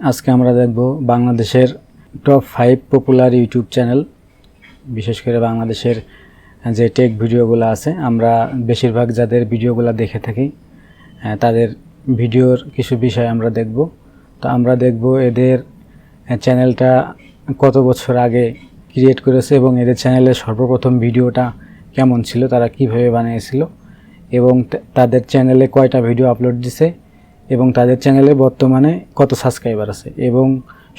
আজকে আমরা দেখব বাংলাদেশের টপ 5 পপুলার ইউটিউব চ্যানেল। বিশেষ করে বাংলাদেশের যে টেক ভিডিওগুলো আছে, আমরা বেশিরভাগ যাদের ভিডিওগুলো দেখে থাকি তাদের ভিডিওর কিছু বিষয় আমরা দেখব। তো আমরা দেখব এদের চ্যানেলটা কত বছর আগে ক্রিয়েট করেছে এবং এদের চ্যানেলের সর্বপ্রথম ভিডিওটা কেমন ছিল, তারা কিভাবে বানিয়েছিল এবং তাদের চ্যানেলে কয়টা ভিডিও আপলোড দিছে এবং তাদের চ্যানেলে বর্তমানে কত সাবস্ক্রাইবার আছে, এবং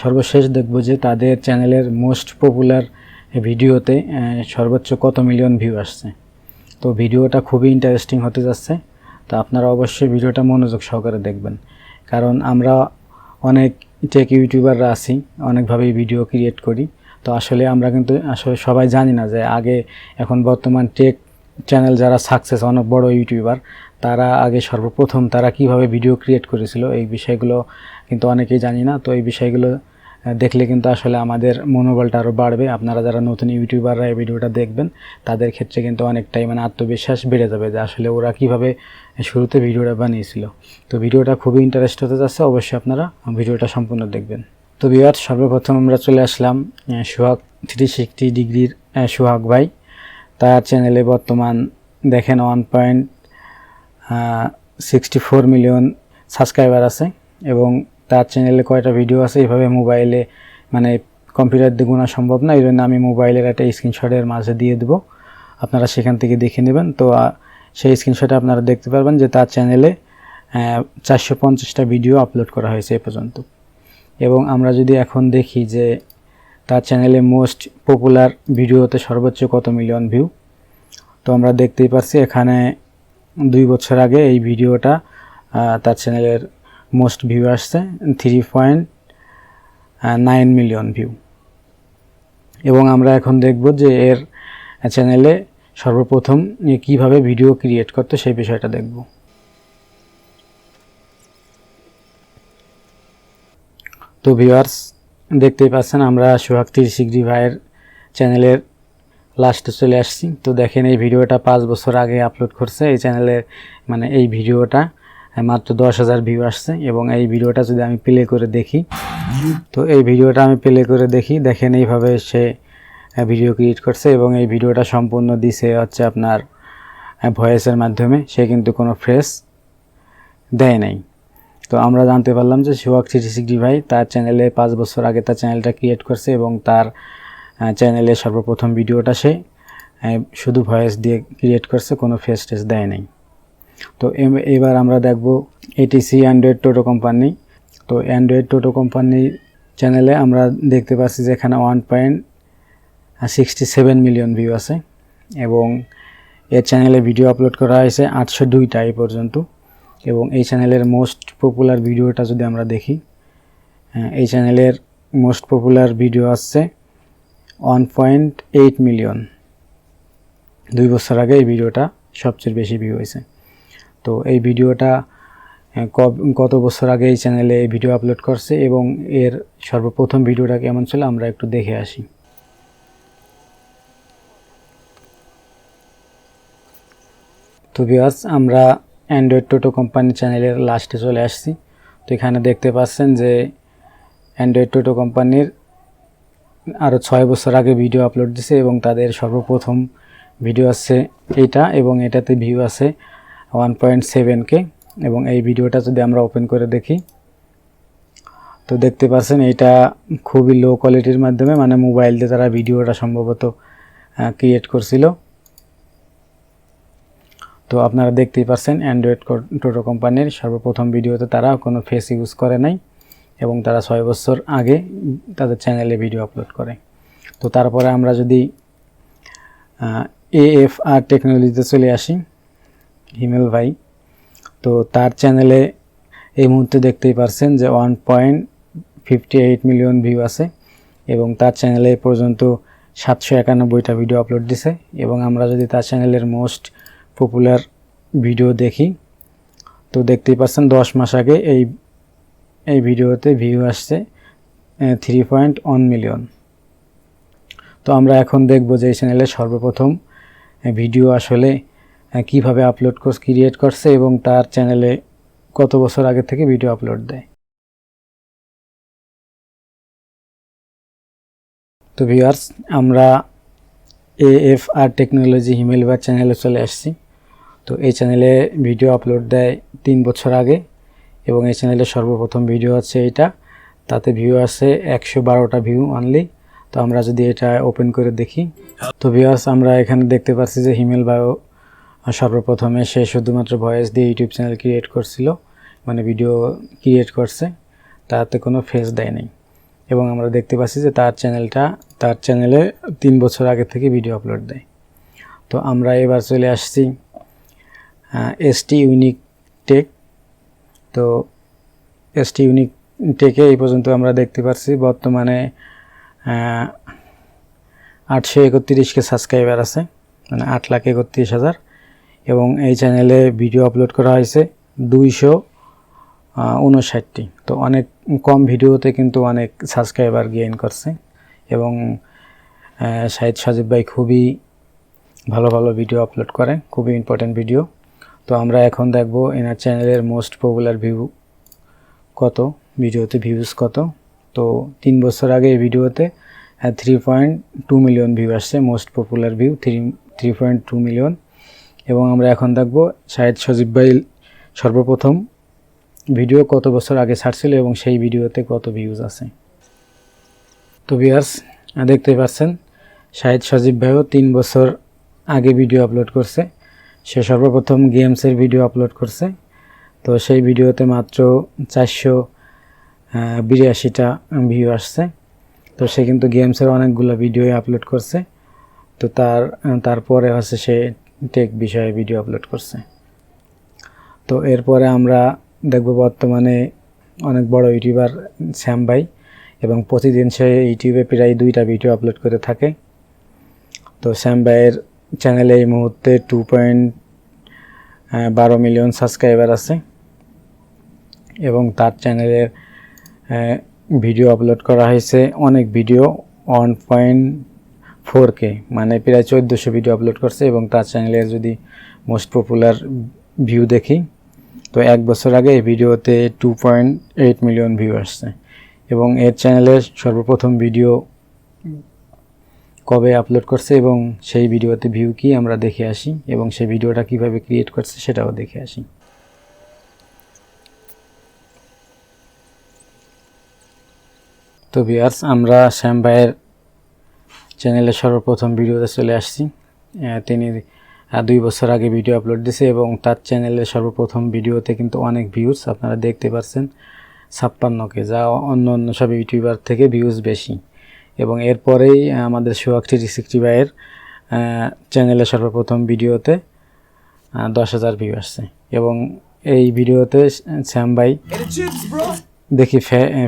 সর্বশেষ দেখব যে তাদের চ্যানেলের মোস্ট পপুলার ভিডিওতে সর্বোচ্চ কত মিলিয়ন ভিউ আসছে। তো ভিডিওটা খুবই ইন্টারেস্টিং হতে যাচ্ছে। তো আপনারা অবশ্যই ভিডিওটা মনোযোগ সহকারে দেখবেন, কারণ আমরা অনেক টেক ইউটিউবাররা আছি, অনেকভাবেই ভিডিও ক্রিয়েট করি। তো আসলে আমরা কিন্তু সবাই জানি না যে আগে এখন বর্তমান টেক চ্যানেল যারা সাকসেস, অনেক বড় ইউটিউবার, তারা আগে সর্বপ্রথম তারা কিভাবে ভিডিও ক্রিয়েট করেছিল এই বিষয়গুলো কিন্তু অনেকেই জানি না। তো এই বিষয়গুলো দেখলে কিন্তু আসলে আমাদের মনোবলটা আরও বাড়বে। আপনারা যারা নতুন ইউটিউবাররা এই ভিডিওটা দেখবেন তাদের ক্ষেত্রে কিন্তু অনেকটাই আত্মবিশ্বাস বেড়ে যাবে যে আসলে ওরা কিভাবে শুরুতে ভিডিওটা বানিয়েছিল। তো ভিডিওটা খুবই ইন্টারেস্ট হতে যাচ্ছে, অবশ্যই আপনারা ভিডিওটা সম্পূর্ণ দেখবেন। তো ভিউয়ার্স, সর্বপ্রথম আমরা চলে আসলাম সোহাগ 360 ডিগ্রির সোহাগ ভাই। তার চ্যানেলে বর্তমান দেখেন 1.64 মিলিয়ন সাবস্ক্রাইবার আছে এবং তার চ্যানেলে কয়টা ভিডিও আছে এইভাবে মোবাইলে কম্পিউটার দিয়ে গোনা সম্ভব না, এই জন্য আমি মোবাইলের একটা স্ক্রিনশটের মাঝে দিয়ে দেবো, আপনারা সেখান থেকে দেখে নেবেন। তো সেই স্ক্রিনশটে আপনারা দেখতে পারবেন যে তার চ্যানেলে 450টা ভিডিও আপলোড করা হয়েছে এ পর্যন্ত। এবং আমরা যদি এখন দেখি যে তার চ্যানেলে মোস্ট পপুলার ভিডিওতে সর্বোচ্চ কত মিলিয়ন ভিউ, তো আমরা দেখতেই পাচ্ছি এখানে 2 বছর আগে এই ভিডিওটা তার চ্যানেলের মোস্ট ভিউ আসছে 3.9 মিলিয়ন ভিউ। এবং আমরা এখন দেখব যে এর চ্যানেলে সর্বপ্রথম কিভাবে ভিডিও ক্রিয়েট করতে সেই বিষয়টা দেখব। তো ভিউয়ার্স, দেখতেই পাচ্ছেন আমরা সোহাগ 360 ভাইয়ের চ্যানেলের লাস্টে চলে আসছি। তো দেখেন এই ভিডিওটা 5 বছর আগে আপলোড করছে। এই চ্যানেলে এই ভিডিওটা মাত্র 10,000 ভিউ আসছে। এবং এই ভিডিওটা যদি আমি প্লে করে দেখি, তো এই ভিডিওটা আমি প্লে করে দেখি, দেখেন এইভাবে সে ভিডিও ক্রিয়েট করছে এবং এই ভিডিওটা সম্পূর্ণ দিছে হচ্ছে আপনার ভয়েসের মাধ্যমে, সে কিন্তু কোনো ফ্রেশ দেয় নাই। তো আমরা জানতে পারলাম যে সোহাগ 360 ভাই তার চ্যানেলে 5 বছর আগে তার চ্যানেলটা ক্রিয়েট করছে এবং তার চ্যানেলে সর্বপ্রথম ভিডিওটা সে শুধু ভয়েস দিয়ে ক্রিয়েট করছে, কোনো ফেস টেস দেয় নাই। তো এবার আমরা দেখব এটিসি অ্যান্ড্রয়েড টোটো কোম্পানি। তো অ্যান্ড্রয়েড টোটো কোম্পানির চ্যানেলে আমরা দেখতে পাচ্ছি যে এখানে 1.67 মিলিয়ন ভিউ আছে এবং এর চ্যানেলে ভিডিও আপলোড করা হয়েছে 802টা এই পর্যন্ত। এবং এই চ্যানেলের মোস্ট পপুলার ভিডিওটা যদি আমরা দেখি, এই চ্যানেলের মোস্ট পপুলার ভিডিও আসছে 1.8 মিলিয়ন। 2 বছর আগে এই ভিডিওটা সবচেয়ে বেশি ভিউ হয়েছে। তো এই ভিডিওটা কত বছর আগে এই চ্যানেলে এই ভিডিও আপলোড করছে এবং এর সর্বপ্রথম ভিডিওটা কেমন ছিল আমরা একটু দেখে আসি। তো ভিউয়ার্স, আমরা অ্যান্ড্রয়েড টোটো কোম্পানি চ্যানেলের লাস্টে চলে আসছি। তো এখানে দেখতে পাচ্ছেন যে অ্যান্ড্রয়েড টোটো কোম্পানির আরও 6 বছর আগে ভিডিও আপলোড দিছে এবং তাদের সর্বপ্রথম ভিডিও আছে এইটা এবং এটাতে ভিউ আছে 1.7K। এবং এই ভিডিওটা যদি আমরা ওপেন করে দেখি, তো দেখতে পাচ্ছেন এইটা খুবই লো কোয়ালিটির মাধ্যমে মোবাইল দিয়ে তারা ভিডিওটা সম্ভবত ক্রিয়েট করছিল। তো আপনারা দেখতেই পাচ্ছেন অ্যান্ড্রয়েড টোটো কোম্পানির সর্বপ্রথম ভিডিওতে তারা কোনো ফেস ইউজ করে নাই এবং তারা 6 বছর আগে তাদের চ্যানেলে ভিডিও আপলোড করে। তো তারপরে আমরা যদি AFR টেকনোলজিতে চলে আসি, হিমেল ভাই, তো তার চ্যানেলে এই মুহূর্তে দেখতেই পারছেন যে 1.58 মিলিয়ন ভিউ আছে এবং তার চ্যানেলে পর্যন্ত 791টা ভিডিও আপলোড দিছে। এবং আমরা যদি তার চ্যানেলের মোস্ট পপুলার ভিডিও দেখি, তো দেখতেই পাচ্ছেন 10 মাস আগে এই ভিডিওতে ভিউ আসছে 3.1 মিলিয়ন। তো আমরা এখন দেখব যে এই চ্যানেলে সর্বপ্রথম ভিডিও আসলে কিভাবে ক্রিয়েট করছে এবং তার চ্যানেলে কত বছর আগে থেকে ভিডিও আপলোড দেয়। তো ভিউয়ার্স, আমরা AFR টেকনোলজি হিমেল ভাইয়ের চ্যানেলে চলে আসছি। তো এই চ্যানেলে ভিডিও আপলোড দেয় 3 বছর আগে এবং এই চ্যানেলে সর্বপ্রথম ভিডিও আছে এইটা। তাতে ভিউ আছে 112টা ভিউ অনলি। তো আমরা যদি এটা ওপেন করে দেখি, তো ভিউয়ার্স আমরা এখানে দেখতে পাচ্ছি যে হিমেল ভাইও সর্বপ্রথমে সে শুধুমাত্র ভয়েস দিয়ে ইউটিউব চ্যানেল ক্রিয়েট করছিল, মানে ভিডিও ক্রিয়েট করছে, তাতে কোনো ফেস দেয় নাই। এবং আমরা দেখতে পাচ্ছি যে তার চ্যানেলে 3 বছর আগে থেকে ভিডিও আপলোড দেয়। তো আমরা এবার চলে আসছি ST ইউনিক টেক। তো ST ইউনিক টেকে এই পর্যন্ত আমরা দেখতে পাচ্ছি বর্তমানে 831কে সাবস্ক্রাইবার আছে, মানে 8,31,000। এবং এই চ্যানেলে ভিডিও আপলোড করা হয়েছে 259টি। তো অনেক কম ভিডিওতে কিন্তু অনেক সাবস্ক্রাইবার গেইন করছে। এবং শাহিদ সজীব ভাই খুবই ভালো ভালো ভিডিও আপলোড করে, খুবই ইম্পর্টেন্ট ভিডিও। তো আমরা এখন দেখব এনার চ্যানেলের মোস্ট পপুলার ভিউ কত, ভিডিওতে ভিউজ কত। তো 3 বছর আগে এই ভিডিওতে 3.2 মিলিয়ন ভিউ আসছে, মোস্ট পপুলার ভিউ 3.2 মিলিয়ন। এবং আমরা এখন দেখব শাহিদ সজীব ভাই সর্বপ্রথম ভিডিও কত বছর আগে ছাড়ছিল এবং সেই ভিডিওতে কত ভিউজ আছে। তো ভিউয়ার্স, দেখতে পাচ্ছেন শাহিদ সজীব ভাইও 3 বছর আগে ভিডিও আপলোড করছে। সে সর্বপ্রথম গেমসের ভিডিও আপলোড করছে। তো সেই ভিডিওতে মাত্র 482টা ভিউ আসছে। তো সে কিন্তু গেমসের অনেকগুলো ভিডিও আপলোড করছে। তো তারপরে হচ্ছে সে টেক বিষয়ে ভিডিও আপলোড করছে। তো এরপরে আমরা দেখব বর্তমানে অনেক বড় ইউটিউবার শ্যাম ভাই, এবং প্রতিদিন সে ইউটিউবে প্রায় 2টা ভিডিও আপলোড করে থাকে। তো শ্যাম ভাইয়ের চ্যানেলে এই মুহূর্তে 2.12 মিলিয়ন সাবস্ক্রাইবার আছে এবং তার চ্যানেলের ভিডিও আপলোড করা হয়েছে অনেক ভিডিও, 1.4K, মানে প্রায় 1400 ভিডিও আপলোড করছে। এবং তার চ্যানেলের যদি মোস্ট পপুলার ভিউ দেখি, তো 1 বছর আগে এই ভিডিওতে 2.8 মিলিয়ন ভিউ আসছে। এবং এর চ্যানেলের সর্বপ্রথম ভিডিও কবে আপলোড করছে এবং সেই ভিডিওতে ভিউ কি আমরা দেখে আসি, এবং সেই ভিডিওটা কিভাবে ক্রিয়েট করছে সেটাও দেখে আসি। তো ভিউয়ার্স, আমরা শ্যাম ভাইয়ের চ্যানেলে সর্বপ্রথম ভিডিওতে চলে আসছি। তিনি 2 বছর আগে ভিডিও আপলোড দিয়েছে এবং তার চ্যানেলের সর্বপ্রথম ভিডিওতে কিন্তু অনেক ভিউজ আপনারা দেখতে পাচ্ছেন, 56K, যা অন্য সব ইউটিউবার থেকে ভিউজ বেশি। এবং এরপরেই আমাদের সোহাগ 360 ভাইয়ের চ্যানেলে সর্বপ্রথম ভিডিওতে 10,000 ভিউ আসছে। এবং এই ভিডিওতে শ্যাম ভাই দেখি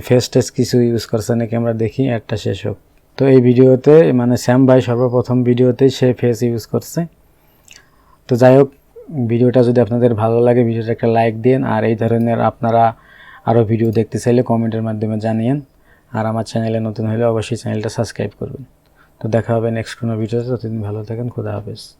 ফেস টেস কিছু ইউজ করছে নাকি, আমরা দেখি একটা শেষ হোক। তো এই ভিডিওতে মানে শ্যাম ভাই সর্বপ্রথম ভিডিওতে সে ফেস ইউজ করছে। তো যাই হোক, ভিডিওটা যদি আপনাদের ভালো লাগে ভিডিওটা একটা লাইক দিন, আর এই ধরনের আপনারা আরও ভিডিও দেখতে চাইলে কমেন্টের মাধ্যমে জানিয়েন। আর আমার চ্যানেলে নতুন হলে অবশ্যই চ্যানেলটা সাবস্ক্রাইব করবেন। তো দেখা হবে নেক্সট কোনো ভিডিওতে, ততদিন ভালো থাকেন, খোদা হাফেজ।